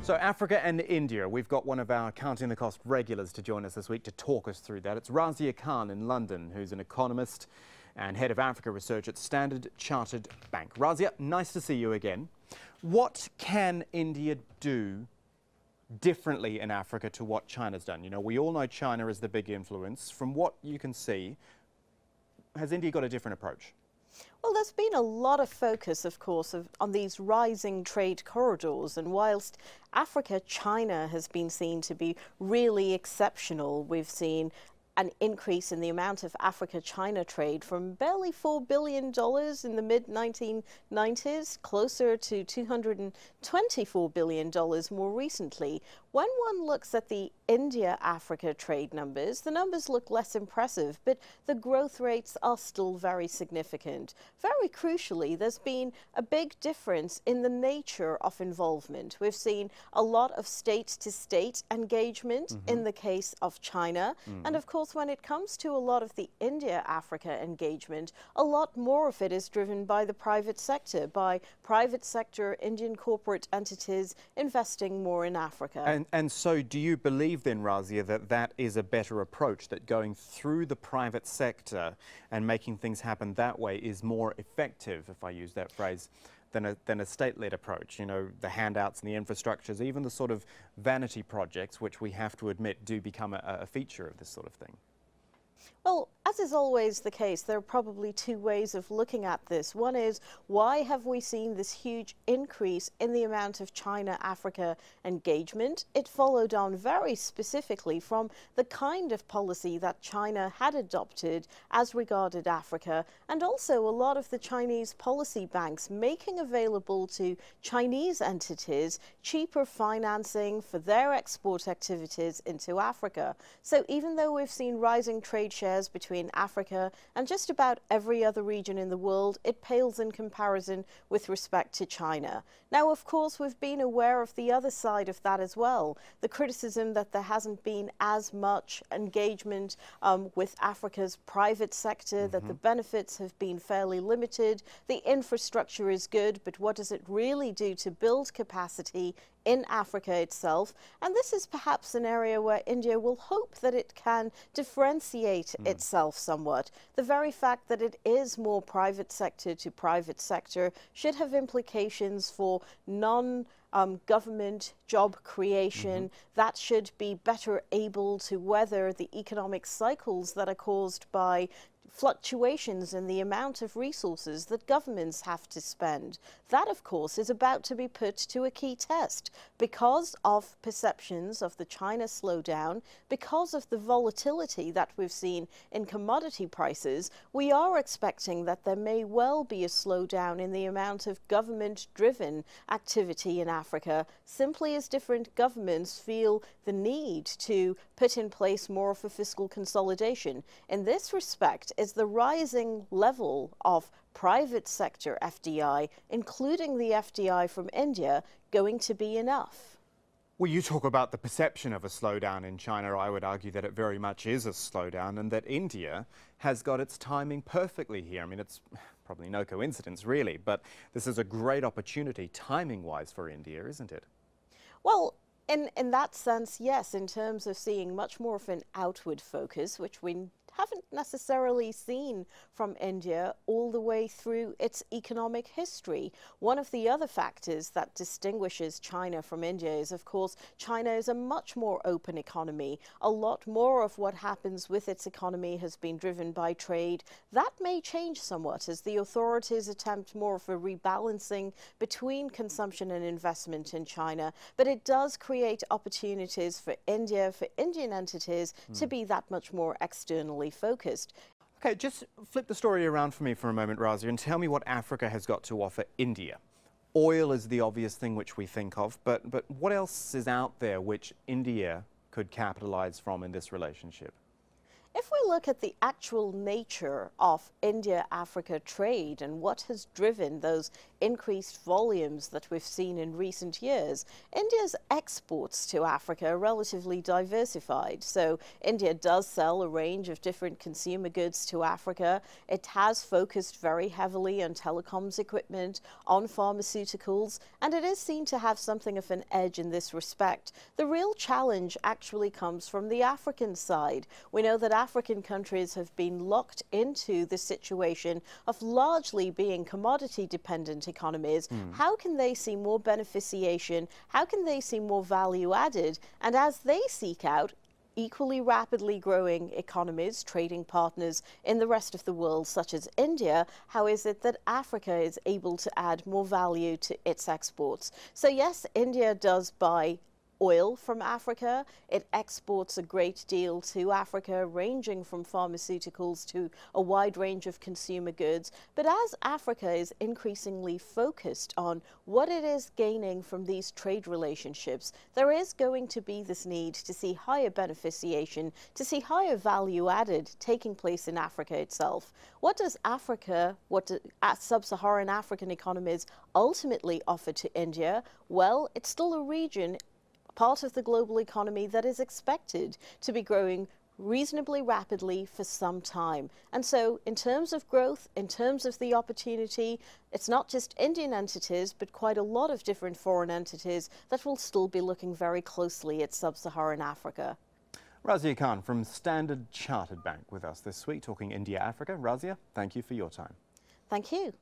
So Africa and India, we've got one of our Counting the Cost regulars to join us this week to talk us through that. It's Jazeera Khan in London, who's an economist and head of Africa research at Standard Chartered Bank. Jazeera, nice to see you again. What can India do differently in Africa to what China's done? You know, we all know China is the big influence. From what you can see, has India got a different approach? Well, there's been a lot of focus, of course, on these rising trade corridors. And whilst Africa-China has been seen to be really exceptional, we've seen an increase in the amount of Africa-China trade from barely $4 billion in the mid-1990s, closer to $224 billion more recently. When one looks at the India-Africa trade numbers, the numbers look less impressive, but the growth rates are still very significant. Very crucially, there's been a big difference in the nature of involvement. We've seen a lot of state-to-state engagement in the case of China, and of course, when it comes to a lot of the India-Africa engagement, a lot more of it is driven by the private sector, by private sector Indian corporate entities investing more in Africa. And so do you believe then, Jazeera, that that is a better approach, that going through the private sector and making things happen that way is more effective, if I use that phrase, than a state-led approach? You know, the handouts and the infrastructures, even the sort of vanity projects, which we have to admit do become a feature of this sort of thing. Well, as is always the case, there are probably two ways of looking at this. One is, why have we seen this huge increase in the amount of China-Africa engagement? It followed on very specifically from the kind of policy that China had adopted as regarded Africa, and also a lot of the Chinese policy banks making available to Chinese entities cheaper financing for their export activities into Africa. So even though we've seen rising trade shares between Africa and just about every other region in the world, it pales in comparison with respect to China. Now, of course, we've been aware of the other side of that as well, the criticism that there hasn't been as much engagement with Africa's private sector, that the benefits have been fairly limited. The infrastructure is good, but what does it really do to build capacity in Africa itself? And this is perhaps an area where India will hope that it can differentiate itself somewhat. The very fact that it is more private sector to private sector should have implications for non-government job creation that should be better able to weather the economic cycles that are caused by fluctuations in the amount of resources that governments have to spend. That, of course, is about to be put to a key test because of perceptions of the China slowdown, because of the volatility that we've seen in commodity prices. We are expecting that there may well be a slowdown in the amount of government-driven activity in Africa, simply as different governments feel the need to put in place more of a fiscal consolidation. In this respect, is the rising level of private sector FDI, including the FDI from India, going to be enough? Well, you talk about the perception of a slowdown in China. I would argue that it very much is a slowdown and that India has got its timing perfectly here. I mean, it's probably no coincidence, really, but this is a great opportunity timing-wise for India, isn't it? Well, in that sense, yes, in terms of seeing much more of an outward focus, which we haven't necessarily seen from India all the way through its economic history. One of the other factors that distinguishes China from India is, of course, China is a much more open economy. A lot more of what happens with its economy has been driven by trade. That may change somewhat as the authorities attempt more of a rebalancing between consumption and investment in China, but it does create opportunities for India, for Indian entities to be that much more externally focused. Okay, just flip the story around for me for a moment, Jazeera, and tell me what Africa has got to offer India. Oil is the obvious thing which we think of, but what else is out there which India could capitalize from in this relationship? If we look at the actual nature of India-Africa trade and what has driven those increased volumes that we've seen in recent years, India's exports to Africa are relatively diversified. So India does sell a range of different consumer goods to Africa. It has focused very heavily on telecoms equipment, on pharmaceuticals, and it is seen to have something of an edge in this respect. The real challenge actually comes from the African side. We know that African countries have been locked into the situation of largely being commodity-dependent economies. How can they see more beneficiation? How can they see more value added? And as they seek out equally rapidly growing economies, trading partners in the rest of the world, such as India, how is it that Africa is able to add more value to its exports? So yes, India does buy oil from Africa. It exports a great deal to Africa, ranging from pharmaceuticals to a wide range of consumer goods. But as Africa is increasingly focused on what it is gaining from these trade relationships, there is going to be this need to see higher beneficiation, to see higher value added taking place in Africa itself. What does Africa, what do sub-Saharan African economies ultimately offer to India? Well, it's still a region, part of the global economy that is expected to be growing reasonably rapidly for some time. And so in terms of growth, in terms of the opportunity, it's not just Indian entities, but quite a lot of different foreign entities that will still be looking very closely at sub-Saharan Africa. Razia Khan from Standard Chartered Bank with us this week talking India-Africa. Razia, thank you for your time. Thank you.